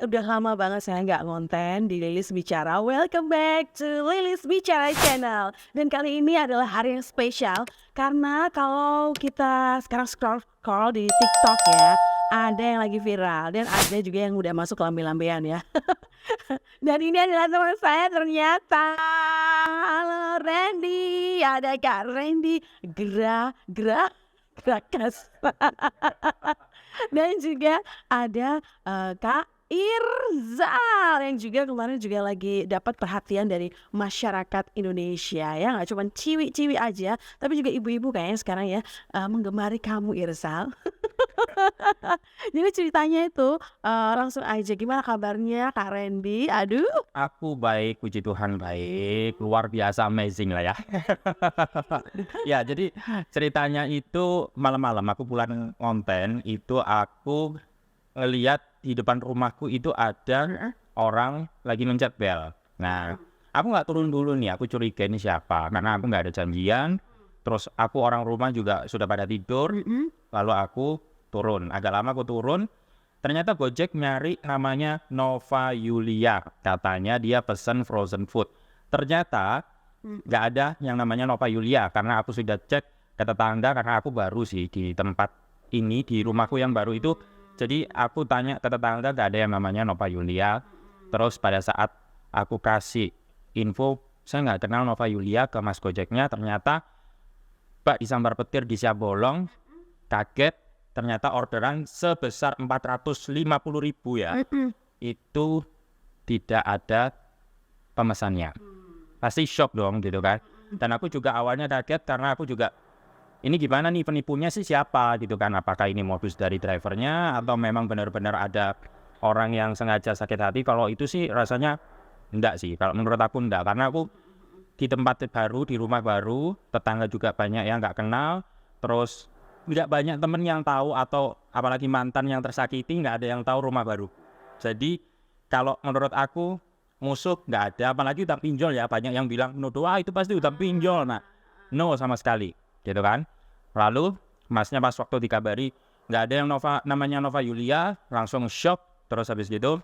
udah lama banget saya nggak ngonten di Lilis Bicara. Welcome back to Lilis Bicara Channel. Dan kali ini adalah hari yang spesial karena kalau kita sekarang scroll di TikTok ya, ada yang lagi viral dan ada juga yang udah masuk lambe-lambean ya. Dan ini adalah teman saya ternyata. Halo Randy, ada Kak Randy. Gerakas. Dan juga ada, Kak Irzal yang juga kemarin juga lagi dapat perhatian dari masyarakat Indonesia ya, nggak cuman ciwi-ciwi aja, tapi juga ibu-ibu kayaknya sekarang ya, menggemari kamu Irzal. Jadi ceritanya itu, langsung aja gimana kabarnya Kak Randy? Aduh. Aku baik, puji Tuhan baik, luar biasa amazing lah ya. Ya, jadi ceritanya itu malam-malam aku pulang konten, itu aku ngeliat di depan rumahku itu ada orang lagi mencet bel. Nah, aku nggak turun dulu nih, aku curiga ini siapa, karena aku nggak ada janjian. Terus aku orang rumah juga sudah pada tidur, lalu aku turun. Agak lama aku turun, ternyata Gojek nyari namanya Nova Yulia. Katanya dia pesen frozen food. Ternyata nggak ada yang namanya Nova Yulia karena aku sudah cek ke tetangga karena aku baru sih di tempat ini, di rumahku yang baru itu. Jadi aku tanya ke tetangga nggak ada yang namanya Nova Yulia. Terus pada saat aku kasih info saya nggak kenal Nova Yulia ke Mas Gojeknya, ternyata Pak disambar petir di Siabolong, kaget. Ternyata orderan sebesar 450.000 ya, itu tidak ada pemesannya. Pasti shock dong gitu kan. Dan aku juga awalnya kaget karena aku juga, ini gimana nih penipunya sih siapa gitu kan. Apakah ini modus dari drivernya atau memang benar-benar ada orang yang sengaja sakit hati. Kalau itu sih rasanya enggak sih, kalau menurut aku enggak. Karena aku di tempat baru, di rumah baru, tetangga juga banyak yang nggak kenal. Terus tidak banyak temen yang tahu, atau apalagi mantan yang tersakiti nggak ada yang tahu rumah baru. Jadi kalau menurut aku musuh nggak ada, apalagi utang pinjol ya, banyak yang bilang nuduh wah itu pasti utang pinjol. Nah, no sama sekali gitu kan. Lalu masnya pas waktu dikabari nggak ada yang namanya Nova Yulia, langsung shock. Terus habis gitu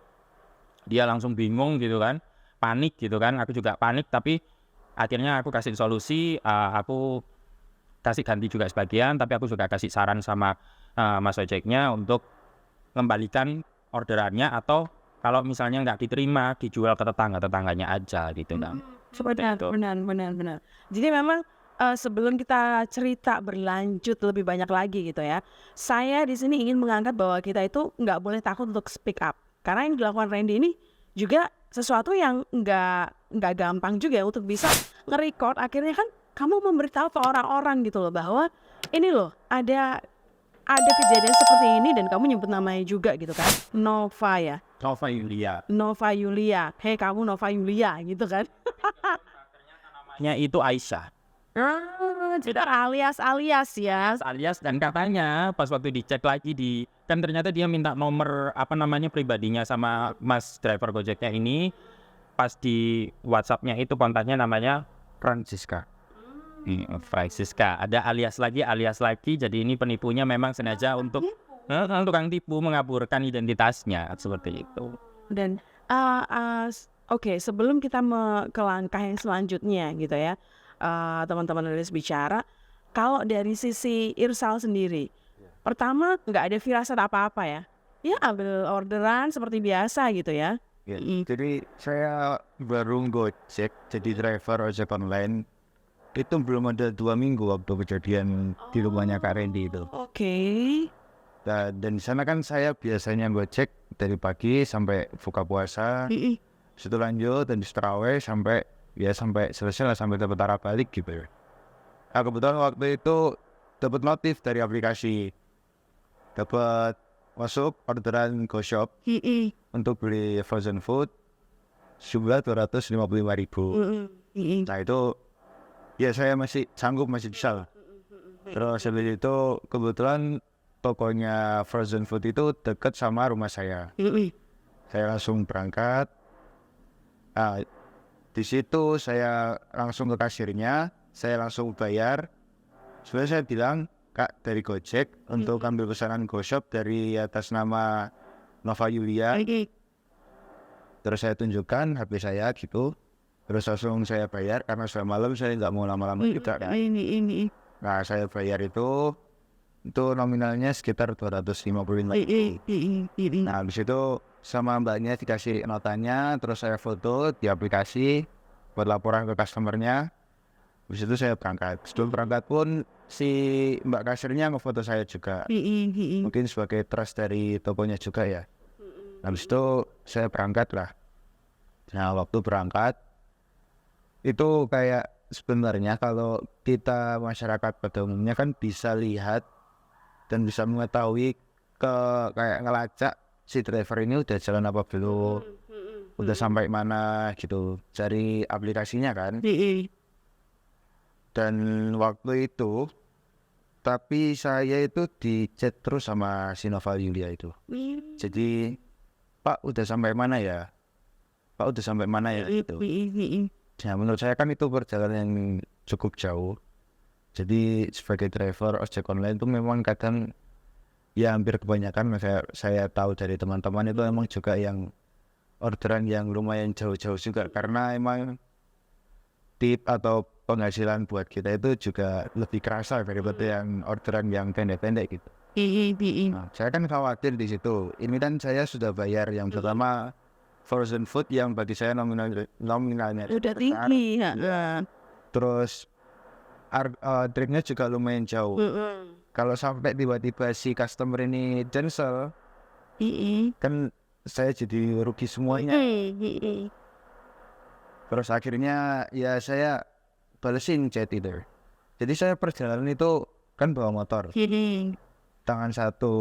dia langsung bingung gitu kan, panik gitu kan. Aku juga panik, tapi akhirnya aku kasih solusi. Aku kasih ganti juga sebagian, tapi aku juga kasih saran sama Mas ojeknya untuk kembalikan orderannya, atau kalau misalnya nggak diterima dijual ke tetangganya aja gitu kan. Benar. Jadi memang, sebelum kita cerita berlanjut lebih banyak lagi gitu ya, saya di sini ingin mengangkat bahwa kita itu nggak boleh takut untuk speak up. Karena yang dilakukan Randy ini juga sesuatu yang nggak gampang juga ya untuk bisa nge-record, akhirnya kan kamu memberitahu ke orang-orang gitu loh bahwa ini loh ada kejadian seperti ini dan kamu nyebut namanya juga gitu kan, Nova ya, Nova Yulia. Nova Yulia, "Hei kamu Nova Yulia," gitu kan. Namanya itu Aisyah. Jadi alias ya. Alias, dan katanya pas waktu dicek lagi kan ternyata dia minta nomor pribadinya sama Mas driver Gojeknya ini. Pas di WhatsApp-nya itu kontaknya namanya Francisca. Francisca, ada alias lagi. Jadi ini penipunya memang sengaja untuk tukang tipu, mengaburkan identitasnya seperti itu. Dan oke, sebelum kita ke langkah yang selanjutnya gitu ya, teman-teman Lilis Bicara, kalau dari sisi Irsal sendiri, pertama nggak ada firasat apa-apa ya, ya ambil orderan seperti biasa gitu ya. Ya, jadi saya baru Gojek jadi driver ojek online itu belum ada 2 minggu waktu kejadian di rumahnya Kak Randy itu. Oke. Dan di sana kan saya biasanya Gojek dari pagi sampai buka puasa, setelah lanjut dan tarawih sampai selesai lah, sampai dapat arah balik gitu ya. Nah, kebetulan waktu itu dapat notif dari aplikasi, dapat masuk orderan GoShop untuk beli frozen food jumlah 255.000. Nah itu ya saya masih sanggup, masih bisa lah. Terus habis itu kebetulan tokonya frozen food itu dekat sama rumah saya. Saya langsung berangkat. Nah, di situ saya langsung ke kasirnya, saya langsung bayar. Sebenarnya saya bilang, Kak dari Gojek untuk ambil pesanan GoShop dari atas nama Nova Yulia. Terus saya tunjukkan HP saya gitu. Terus langsung saya bayar karena sudah malam, saya nggak mau lama-lama juga kan. Ini. Nah saya bayar itu nominalnya sekitar 255. Nah habis itu sama mbaknya dikasih notanya, terus saya foto di aplikasi buat laporan ke customernya. Habis itu saya berangkat. Sebelum berangkat pun si mbak kasirnya ngefoto saya juga. Mungkin sebagai trust dari tokonya juga ya. Habis itu saya berangkat lah. Nah waktu berangkat itu kayak sebenarnya kalau kita masyarakat pada umumnya kan bisa lihat dan bisa mengetahui kayak ngelacak si driver ini udah jalan apa belum, udah sampai mana gitu dari aplikasinya kan. Dan waktu itu tapi saya itu di chat terus sama si Noval Yulia itu. Jadi Pak udah sampai mana ya? Pak udah sampai mana ya gitu. Ya menurut saya kan itu perjalanan yang cukup jauh. Jadi sebagai driver ojek online itu memang kadang ya hampir kebanyakan saya tahu dari teman-teman itu emang juga yang orderan yang lumayan jauh-jauh juga, karena emang tip atau penghasilan buat kita itu juga lebih kerasa daripada yang orderan yang pendek-pendek gitu. Nah, saya kan khawatir di situ. Ini kan saya sudah bayar yang pertama frozen food yang bagi saya nominalnya Udah besar. tinggi. Terus tripnya juga lumayan jauh. Kalau sampai tiba-tiba si customer ini cancel, kan saya jadi rugi semuanya. Terus akhirnya ya saya balesin chat itu. Jadi saya perjalanan itu kan bawa motor. Tangan satu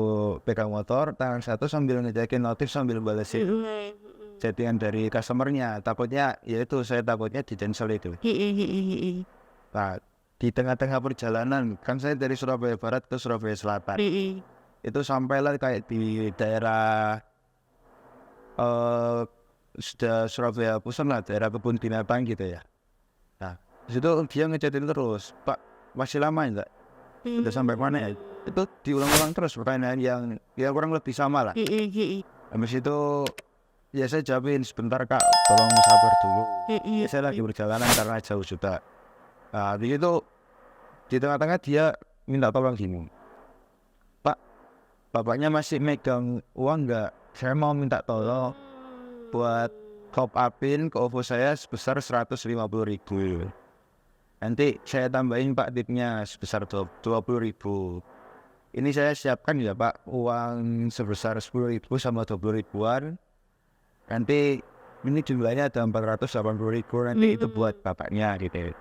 pegang motor, tangan satu sambil ngejakin notif sambil balesin chattingan dari customernya. Takutnya ya itu, saya takutnya di cancel itu. Nah, di tengah-tengah perjalanan kan saya dari Surabaya Barat ke Surabaya Selatan. Itu sampailah kayak di daerah sudah Surabaya Pusat lah, daerah kebun binatang gitu ya. Nah disitu dia ngechatin terus, Pak masih lama enggak? Udah sampai mana ya? Itu diulang-ulang terus pertanyaan yang ya kurang lebih sama lah. Habis itu ya saya jawabin, sebentar Kak, tolong sabar dulu. Ya, saya lagi berjalanan karena jauh juga. Nah habis itu di tengah-tengah dia minta tolong gini, Pak, bapaknya masih megang uang enggak? Saya mau minta tolong buat top upin ke OVO saya sebesar 150.000. Nanti saya tambahin Pak tipnya sebesar 20.000. Ini saya siapkan ya Pak, uang sebesar 10.000 sama 20.000-an. Nanti ini jumlahnya ada 480.000, nanti itu buat bapaknya gitu.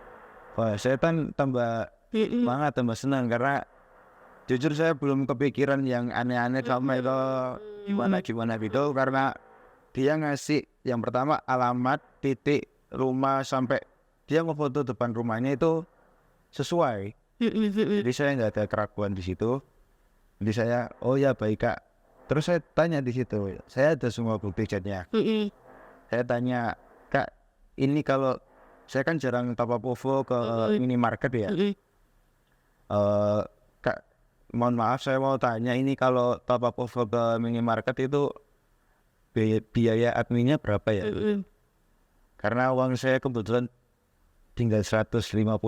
Wah saya kan tambah semangat, tambah senang, karena jujur saya belum kepikiran yang aneh-aneh sama itu gimana gitu, karena dia ngasih yang pertama alamat, titik, rumah, sampai dia ngefoto depan rumahnya itu sesuai. Jadi saya nggak ada keraguan di situ. Jadi saya, oh ya baik Kak. Terus saya tanya di situ, saya ada semua bukti chatnya. Saya tanya, Kak, ini kalau saya kan jarang top up OVO ke minimarket ya. Kak, mohon maaf saya mau tanya, ini kalau top up OVO ke minimarket itu biaya adminnya berapa ya? Karena uang saya kebetulan tinggal 151.000.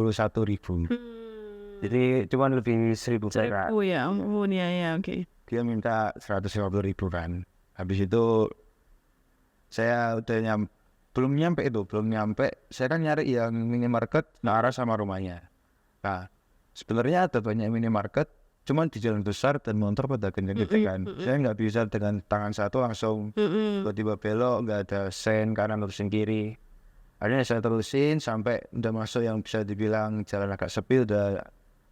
Jadi cuma lebih 1.000 perak. Oh ya ampun, ya oke. Dia minta 150.000 kan. Habis itu saya udah belum nyampe, saya kan nyari yang minimarket arah sama rumahnya. Nah sebenarnya ada banyak minimarket, cuman di jalan besar dan motor pada kenceng-kenceng kan. Saya nggak bisa dengan tangan satu langsung tiba-tiba belok, nggak ada sen kanan terusin kiri. Akhirnya saya terusin sampai udah masuk yang bisa dibilang jalan agak sepi, udah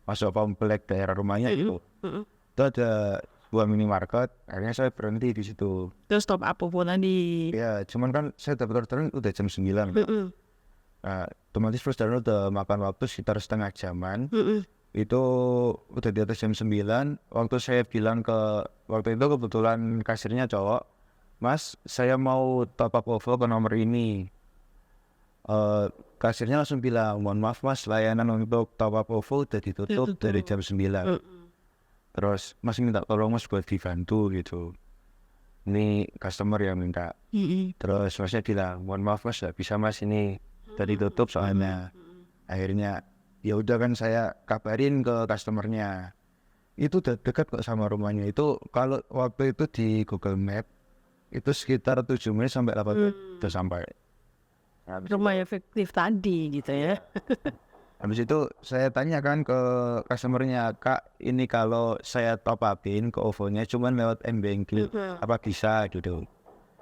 masuk komplek daerah rumahnya itu. Itu ada sebuah minimarket, akhirnya saya berhenti di situ. Terus top up OVO tadi. Ya, cuman kan saya dapat orderan udah jam 9. Nah, otomatis perjalanan udah makan waktu sekitar setengah jaman. Itu udah di atas jam 9. Waktu saya bilang waktu itu kebetulan kasirnya cowok, Mas, saya mau top up OVO ke nomor ini. Kasirnya langsung bilang, mohon maaf Mas, layanan untuk top up OVO udah ditutup dari jam 9. Terus Mas minta tolong Mas buat dibantu gitu. ini customer yang minta. Terus masnya bilang, mohon maaf mas, nggak bisa mas, ini tadi tutup soalnya. Akhirnya ya udah kan saya kabarin ke customernya, itu dekat kok sama rumahnya. Itu kalau waktu itu di Google Map itu sekitar 7 menit sampai 8 menit udah sampai. Rumah efektif tadi gitu ya. Habis itu saya tanyakan ke customernya, kak ini kalau saya top upin ke OVO-nya cuman lewat M-Banking, apa bisa gitu?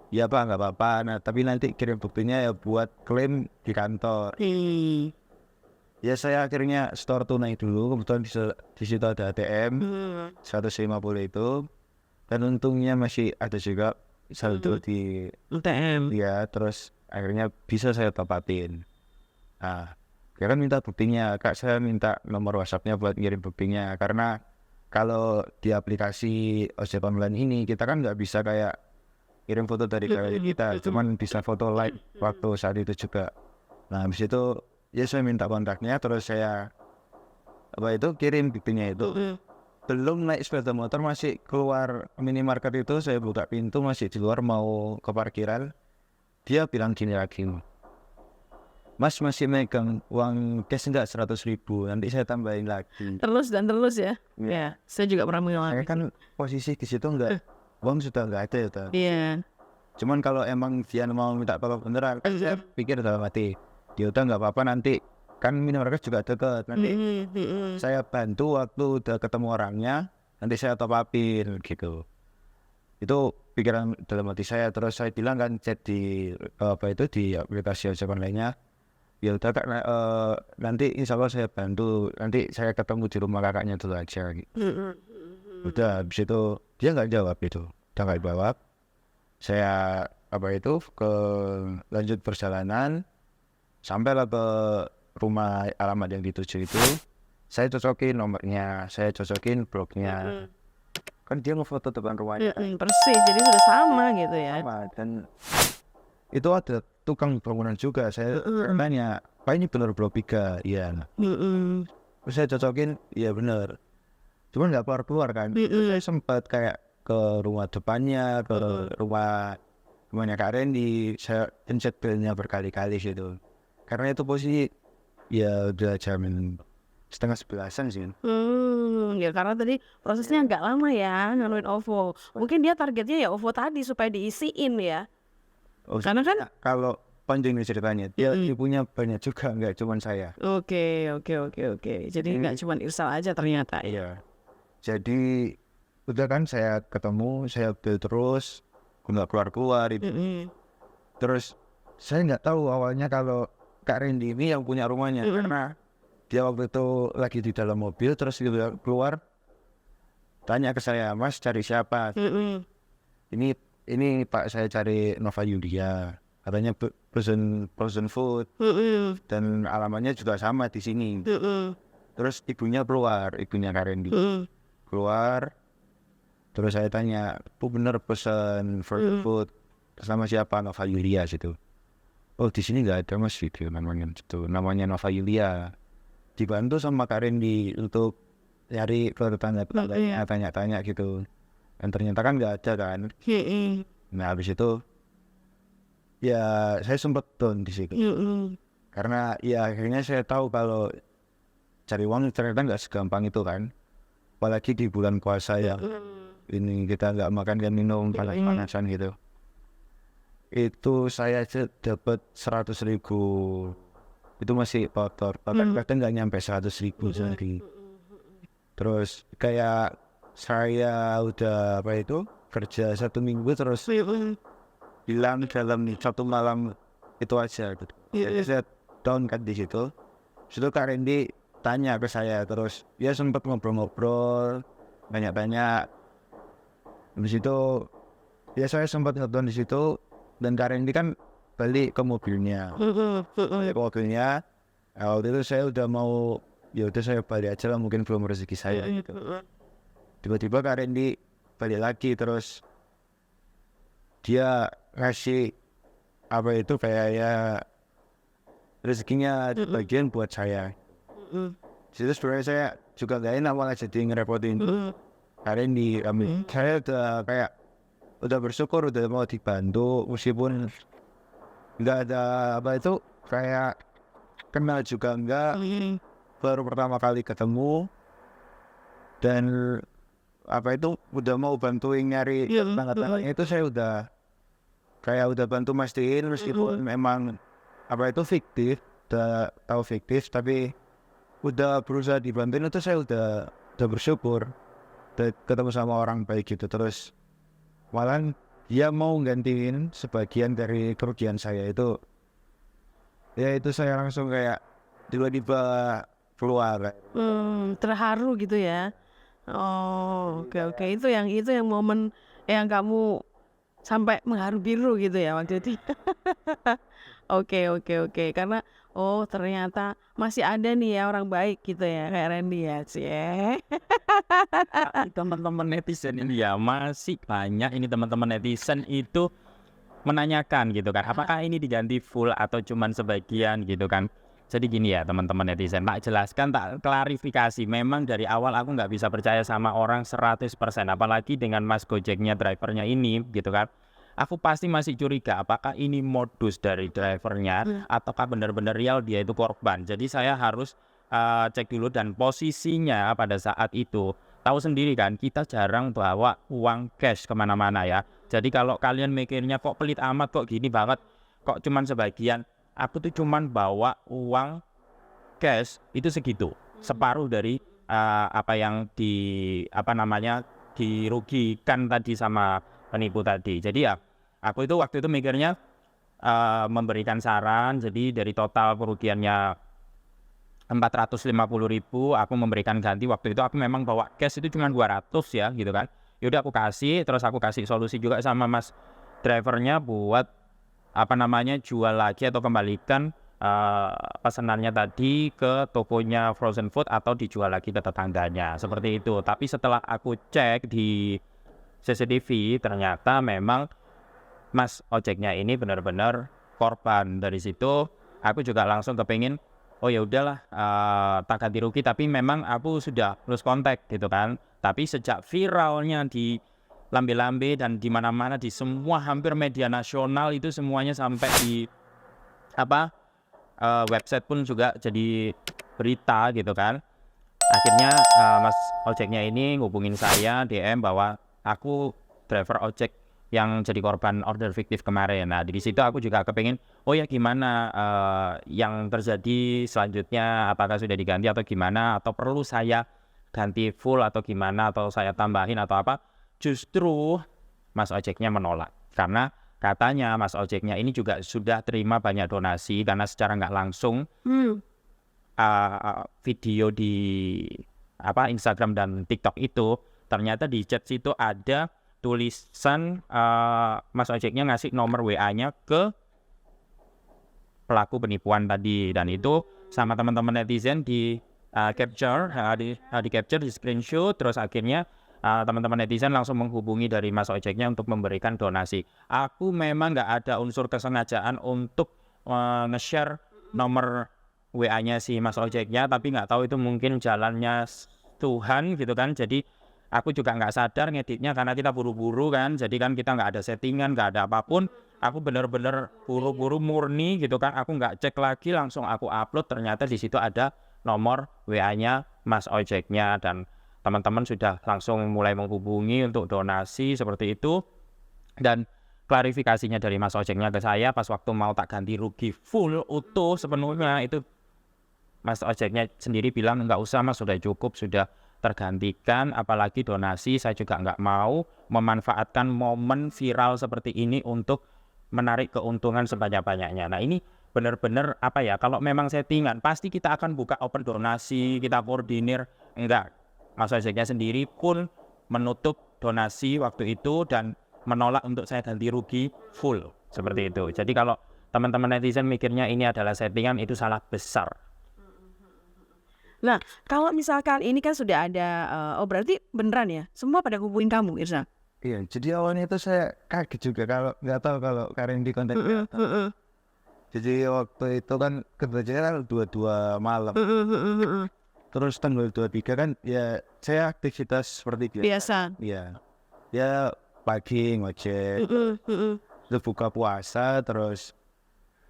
Ya pak, nggak apa-apa, nah tapi nanti kirim buktinya ya buat klaim di kantor. Ya saya akhirnya store tunai dulu, kebetulan di situ ada ATM 150 itu, dan untungnya masih ada juga saldo di UTM. ya, terus akhirnya bisa saya top upin. Nah, dia kan minta buktinya, kak saya minta nomor WhatsApp-nya buat ngirim buktinya, karena kalau di aplikasi ojek online ini kita kan nggak bisa kayak kirim foto dari galeri kita, cuman bisa foto live waktu saat itu juga. Nah habis itu ya saya minta kontaknya, terus saya kirim buktinya itu. Belum naik sepeda motor, masih keluar minimarket itu, saya buka pintu masih di luar mau ke parkiran, dia bilang gini lagi, mas masih megang uang cash enggak 100.000, nanti saya tambahin lagi. Terus dan terus ya. Ya, saya juga pernah mengalami. Saya kan posisi di situ enggak, uang sudah enggak ada ya. Iya. Cuman kalau emang dia mau minta tolong beneran, saya pikir dalam hati, dia udah nggak apa-apa, nanti kan minimarket juga deket, nanti saya bantu waktu udah ketemu orangnya, nanti saya top upin gitu. Itu pikiran dalam hati saya. Terus saya bilang kan chat di di aplikasi ojek online-nya, ya udah kak, nanti insya Allah saya bantu, nanti saya ketemu di rumah kakaknya dulu aja gitu. Udah habis itu dia nggak jawab, itu udah nggak jawab. Saya ke lanjut perjalanan, sampailah ke rumah alamat yang dituju itu. Saya cocokin nomornya, saya cocokin blognya, kan dia ngefoto depan rumahnya Persis, jadi sudah sama gitu ya. sama. Dan itu ada tukang bangunan juga. Saya tanya, pak ini bener blok 3? Iya. Terus saya cocokin, iya bener, cuman nggak keluar kan. Saya sempat kayak ke rumah depannya, ke rumahnya Kak Randy, saya pencet belnya berkali-kali gitu, karena itu posisi ya udah jam 10:30 sih. Ya karena tadi prosesnya agak lama ya nganuin OVO. Mungkin dia targetnya ya OVO tadi supaya diisiin ya. Karena kan kalau panjang nih ceritanya, dia punya banyak juga, nggak cuma saya. Oke. Jadi nggak cuma Irsal aja ternyata. Iya. Jadi udah kan saya ketemu, saya update terus, nggak keluar itu. Terus saya nggak tahu awalnya kalau Kak Randy ini yang punya rumahnya, karena dia waktu itu lagi di dalam mobil, terus dia keluar tanya ke saya, mas cari siapa? Ini pak, saya cari Nova Yulia, katanya frozen food, dan alamatnya juga sama di sini. Terus ibunya Kak Randy keluar. Terus saya tanya, bener pesen frozen food sama siapa? Nova Yulia situ. Oh di sini nggak ada mas, video namanya Nova Yulia. Dibantu sama Kak Randy untuk nyari tanya-tanya gitu, dan ternyata kan nggak ada kan. Nah habis itu ya saya sempat down di situ, karena ya akhirnya saya tahu kalau cari uang ternyata nggak segampang itu kan, apalagi di bulan puasa ya. Ini kita nggak makan dan minum panas-panasan gitu. Itu saya dapat 100.000, itu masih kotor, bahkan nggak nyampe 100.000 sehari. Terus kayak saya udah kerja 1 minggu, terus hilang dalam 1 malam itu aja gitu. Jadi saya down kan di situ. Kak Randy tanya ke saya, terus dia sempat ngobrol-ngobrol banyak-banyak. Habis itu ya saya sempat nonton di situ, dan Kak Randy kan balik ke mobilnya. Waktu itu saya udah mau, ya udah saya balik aja lah, mungkin belum rezeki saya gitu. Tiba-tiba Kak Randy balik lagi, terus dia ngasih kayak ya rezekinya bagian buat saya. Jadi sebenarnya saya juga gak enak malah jadi ngerepotin Kak Randy. Saya udah kayak udah bersyukur udah mau dibantu meskipun nggak ada apa itu kayak kenal juga enggak, baru pertama kali ketemu dan apa itu udah mau bantuin nyari tanda-tandanya itu saya udah bantu mastiin meskipun memang apa itu fiktif, udah tahu fiktif tapi udah berusaha dibantuin itu saya udah bersyukur udah ketemu sama orang baik gitu. Terus malah dia mau gantiin sebagian dari kerugian saya itu, ya itu saya langsung kayak tiba-tiba keluar. Terharu gitu ya. Oh, oke. Itu yang momen yang kamu sampai mengharu biru gitu ya waktu itu. Oke. Karena ternyata masih ada nih ya orang baik gitu ya kayak Randy ya sih. Teman-teman netizen ini ya masih banyak ini teman-teman netizen itu menanyakan gitu kan, apakah ini diganti full atau cuman sebagian gitu kan. Jadi gini ya teman-teman netizen, tak jelaskan, tak klarifikasi. Memang dari awal aku nggak bisa percaya sama orang 100%, apalagi dengan mas Gojeknya, drivernya ini gitu kan. Aku pasti masih curiga apakah ini modus dari drivernya ataukah benar-benar real dia itu korban. Jadi saya harus cek dulu dan posisinya pada saat itu. Tahu sendiri kan, kita jarang bawa uang cash kemana-mana ya. Jadi kalau kalian mikirnya kok pelit amat, kok gini banget, kok cuman sebagian. Aku tuh cuman bawa uang cash itu segitu, separuh dari apa yang dirugikan tadi sama penipu tadi. Jadi ya aku itu waktu itu mikirnya memberikan saran. Jadi dari total kerugiannya 450.000, aku memberikan ganti. Waktu itu aku memang bawa cash itu cuma 200 ya gitu kan. Yaudah aku kasih, terus aku kasih solusi juga sama mas drivernya buat jual lagi atau kembalikan pesanannya tadi ke tokonya frozen food atau dijual lagi ke tetangganya, seperti itu. Tapi setelah aku cek di CCTV ternyata memang mas ojeknya ini benar-benar korban. Dari situ aku juga langsung kepingin ya udahlah tak ganti rugi, tapi memang aku sudah lose kontak gitu kan. Tapi sejak viralnya di lambe-lambe dan di mana-mana, di semua hampir media nasional itu semuanya, sampai di website pun juga jadi berita gitu kan. Akhirnya mas ojeknya ini ngubungin saya DM bahwa aku driver ojek yang jadi korban order fiktif kemarin. Nah di situ aku juga kepingin gimana yang terjadi selanjutnya, apakah sudah diganti atau gimana, atau perlu saya ganti full atau gimana, atau saya tambahin atau apa. Justru mas ojeknya menolak karena katanya mas ojeknya ini juga sudah terima banyak donasi, karena secara nggak langsung video di Instagram dan TikTok itu ternyata di chat situ ada tulisan mas ojeknya ngasih nomor WA-nya ke pelaku penipuan tadi, dan itu sama teman-teman netizen di capture, di screenshot. Terus akhirnya teman-teman netizen langsung menghubungi dari mas ojeknya untuk memberikan donasi. Aku memang nggak ada unsur kesengajaan untuk nge-share nomor WA-nya si mas ojeknya, tapi nggak tahu itu mungkin jalannya Tuhan gitu kan. Jadi aku juga nggak sadar ngeditnya karena kita buru-buru kan. Jadi kan kita nggak ada settingan, nggak ada apapun. Aku bener-bener buru-buru murni gitu kan. Aku nggak cek lagi, langsung aku upload. Ternyata di situ ada nomor WA-nya mas ojeknya, dan teman-teman sudah langsung mulai menghubungi untuk donasi seperti itu. Dan klarifikasinya dari mas ojeknya ke saya pas waktu mau tak ganti rugi full utuh sepenuhnya, itu mas ojeknya sendiri bilang nggak usah mas, sudah cukup, sudah tergantikan, apalagi donasi. Saya juga nggak mau memanfaatkan momen viral seperti ini untuk menarik keuntungan sebanyak-banyaknya. Nah ini benar-benar kalau memang settingan pasti kita akan buka open donasi, kita koordinir. Enggak, mas ojeknya sendiri pun menutup donasi waktu itu dan menolak untuk saya ganti rugi full seperti itu. Jadi kalau teman-teman netizen mikirnya ini adalah settingan, itu salah besar. Nah, kalau misalkan ini kan sudah ada, berarti beneran ya? Semua pada hubungin kamu, Irsa? Iya, jadi awalnya itu saya kaget juga kalau nggak tahu kalau Karen di konten. Jadi waktu itu kan kebetulan 22 malam. Terus tanggal 23 kan ya saya aktivitas seperti biasa. Biasa. Iya. Ya pagi ngojek, terus buka puasa, terus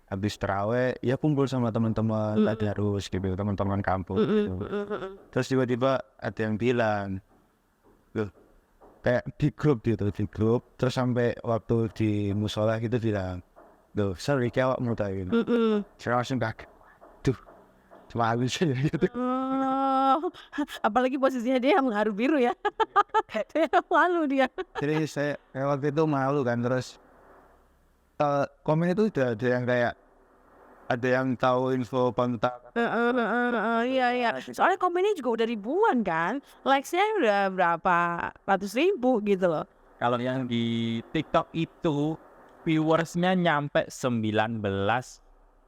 habis tarawih ya kumpul sama teman-teman tadarus gitu, teman-teman kampung gitu. Terus tiba-tiba ada yang bilang, loh, kayak di grup, terus sampai waktu di musola gitu bilang, loh sorry kayak awak muda gitu. Saya langsung kaget, tuh cuma habis gitu. Oh, apalagi posisinya dia yang mengharu biru ya. Dia malu dia. Jadi saya kayak waktu itu malu kan, terus komen itu udah ada yang kayak ada yang tahu info kontak. Iya. Soalnya komennya juga udah ribuan kan. Likes-nya udah berapa ratus ribu gitu loh. Kalau yang di TikTok itu viewersnya nyampe 19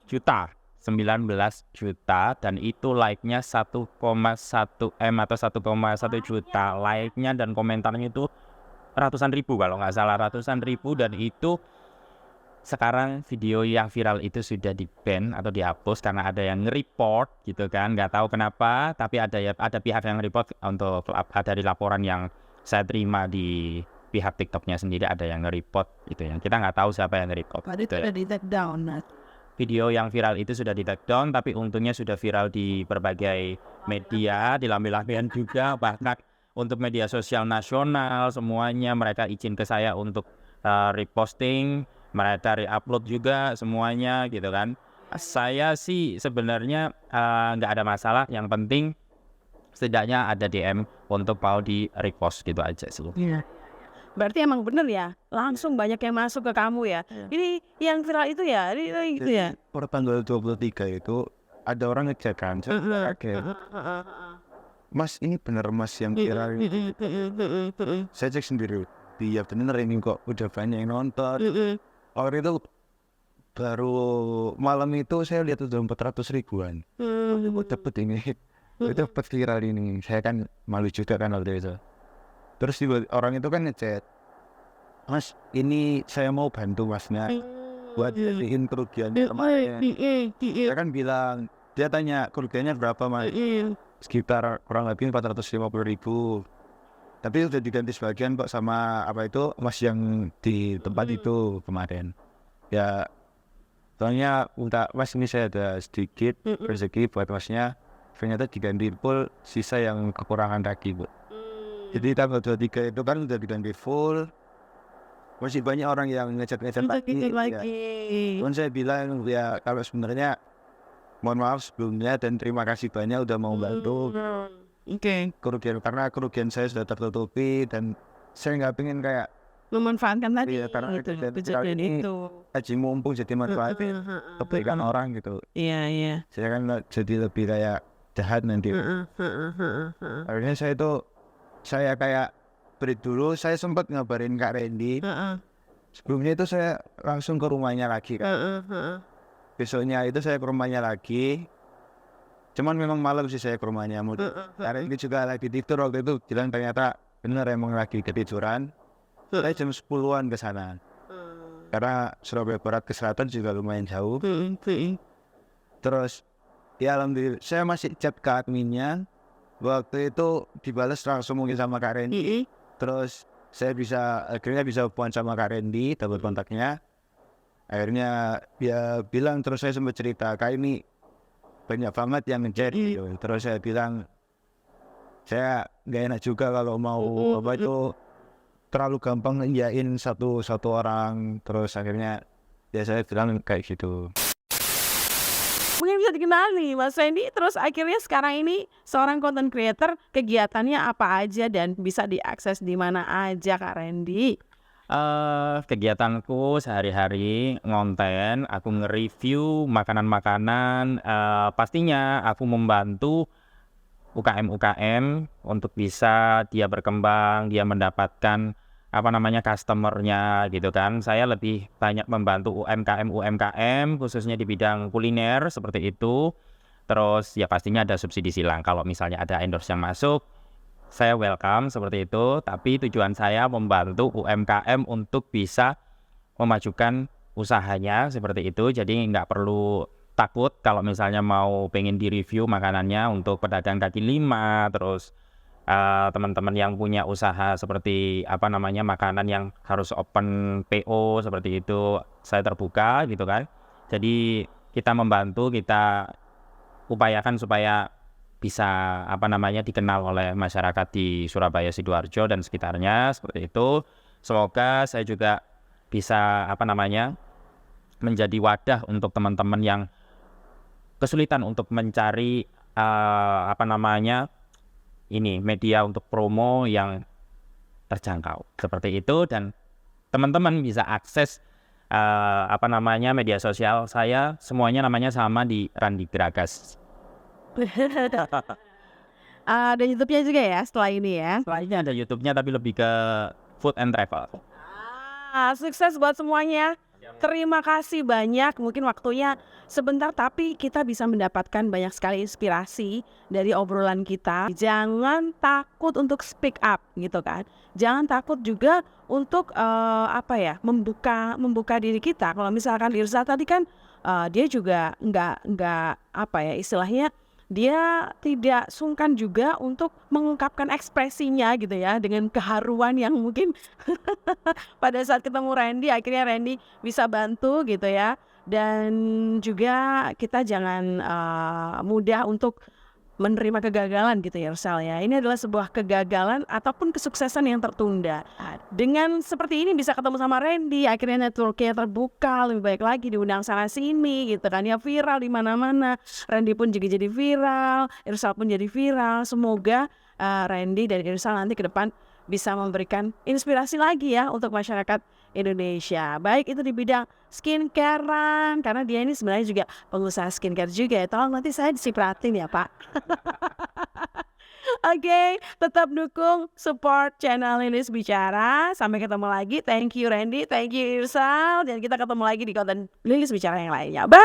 juta. 19 juta dan itu like-nya 1,1 M atau 1,1 juta like-nya dan komentarnya itu ratusan ribu kalau nggak salah, ratusan ribu. Dan itu sekarang video yang viral itu sudah di-ban atau dihapus karena ada yang nge-report gitu kan, nggak tahu kenapa, tapi ada pihak yang report. Untuk dari laporan yang saya terima di pihak TikToknya sendiri, ada yang nge-report gitu ya, kita nggak tahu siapa yang nge-report Padahal gitu itu ya. udah di take down. Video yang viral itu sudah di take down, tapi untungnya sudah viral di berbagai media, di lambe-lambean juga, bahkan untuk media sosial nasional semuanya mereka izin ke saya untuk reposting, mereka re-upload juga semuanya gitu kan. Saya sih sebenarnya nggak ada masalah, yang penting setidaknya ada DM untuk mau di repost gitu aja sih. Iya. Berarti emang bener ya, langsung banyak yang masuk ke kamu ya. Ini yang viral itu ya, ini gitu ya. Per tanggal 23 itu ada orang ngecek kan, saya kaget, Mas ini bener Mas yang viral ini. Saya cek sendiri, iya bener ini kok udah banyak yang nonton. Waktu itu baru malam itu saya lihat udah 400 ribuan. Dapet ini, dapet viral ini. Saya kan malu juga kan waktu itu. Terus orang itu kan ngechat, Mas ini saya mau bantu Masnya buat jadiin kerugian kemarin. Saya kan bilang, dia tanya kerugiannya berapa Mas? Sekitar kurang lebih 450.000. Tapi udah diganti sebagian kok sama apa itu Mas yang di tempat itu kemarin. Ya soalnya minta Mas ini saya ada sedikit rezeki buat Masnya, ternyata diganti full, sisa yang kekurangan lagi Bu. Jadi tanggal 23 itu kan udah diganti full, masih banyak orang yang ngechat lagi. Ya. Cuman saya bilang ya kalau sebenarnya mohon maaf sebelumnya dan terima kasih banyak udah mau bantu. Kerugian karena kerugian saya sudah tertutupi dan saya nggak pengen kayak Memanfaatkan tadi karena gitu, kejadian ini itu. haji mumpung jadi manfaatin kebaikan orang gitu. Iya. Saya kan jadi lebih kayak jahat nanti. Akhirnya saya kayak break dulu. Saya sempat ngabarin Kak Randy. Sebelumnya itu saya langsung ke rumahnya lagi kan. Besoknya itu saya ke rumahnya lagi. Cuman memang malam sih saya ke rumahnya. Kak Randy juga lagi tidur waktu itu, bilang ternyata benar emang lagi ketiduran. Saya jam 10-an ke sana. Karena Surabaya Barat ke selatan juga lumayan jauh. Terus ya alhamdulillah saya masih chat ke adminnya. Waktu itu dibalas langsung mungkin sama Kak Randy. Terus saya akhirnya bisa hubungan sama Kak Randy, dapat kontaknya. Akhirnya dia bilang, terus saya sempat cerita, Kak ini banyak banget yang ngechat gitu. Terus saya bilang, saya gak enak juga kalau mau apa itu terlalu gampang ngiyain satu orang. Terus akhirnya ya saya bilang kayak gitu. Mungkin bisa dikenali Mas Randy, terus akhirnya sekarang ini seorang content creator, kegiatannya apa aja dan bisa diakses di mana aja Kak Randy? Kegiatanku sehari-hari ngonten, aku nge-review makanan-makanan, pastinya aku membantu UKM untuk bisa dia berkembang, dia mendapatkan customernya gitu kan. Saya lebih banyak membantu UMKM khususnya di bidang kuliner seperti itu. Terus ya pastinya ada subsidi silang, kalau misalnya ada endorse yang masuk saya welcome seperti itu. Tapi tujuan saya membantu UMKM untuk bisa memajukan usahanya seperti itu. Jadi nggak perlu takut kalau misalnya mau pengen di review makanannya untuk pedagang kaki lima, terus teman-teman yang punya usaha seperti makanan yang harus open PO seperti itu, saya terbuka gitu kan. Jadi kita membantu, kita upayakan supaya bisa dikenal oleh masyarakat di Surabaya, Sidoarjo dan sekitarnya seperti itu. Semoga saya juga bisa menjadi wadah untuk teman-teman yang kesulitan untuk mencari media untuk promo yang terjangkau seperti itu, dan teman-teman bisa akses media sosial saya, semuanya namanya sama di Randi Gragas. Ada YouTube-nya juga ya setelah ini ya. Setelah ini ada YouTube-nya tapi lebih ke food and travel. Sukses buat semuanya. Terima kasih banyak. Mungkin waktunya sebentar tapi kita bisa mendapatkan banyak sekali inspirasi dari obrolan kita. Jangan takut untuk speak up gitu kan. Jangan takut juga untuk membuka diri kita. Kalau misalkan Irsa tadi kan dia juga nggak istilahnya dia tidak sungkan juga untuk mengungkapkan ekspresinya gitu ya, dengan keharuan yang mungkin pada saat ketemu Randy akhirnya Randy bisa bantu gitu ya. Dan juga kita jangan mudah untuk menerima kegagalan gitu ya Irsal ya. Ini adalah sebuah kegagalan ataupun kesuksesan yang tertunda. Dengan seperti ini bisa ketemu sama Randy, akhirnya networknya terbuka, lebih baik lagi, diundang sana sini gitu kan ya, viral di mana-mana. Randy pun juga jadi viral, Irsal pun jadi viral. Semoga Randy dan Irsal nanti ke depan bisa memberikan inspirasi lagi ya untuk masyarakat Indonesia. Baik itu di bidang skincare-an, karena dia ini sebenarnya juga pengusaha skincare juga ya. Tolong nanti saya disipratin ya Pak. Oke, tetap dukung, support channel Lilis Bicara. Sampai ketemu lagi. Thank you Randy, thank you Irsal. Dan kita ketemu lagi di konten Lilis Bicara yang lainnya. Bye.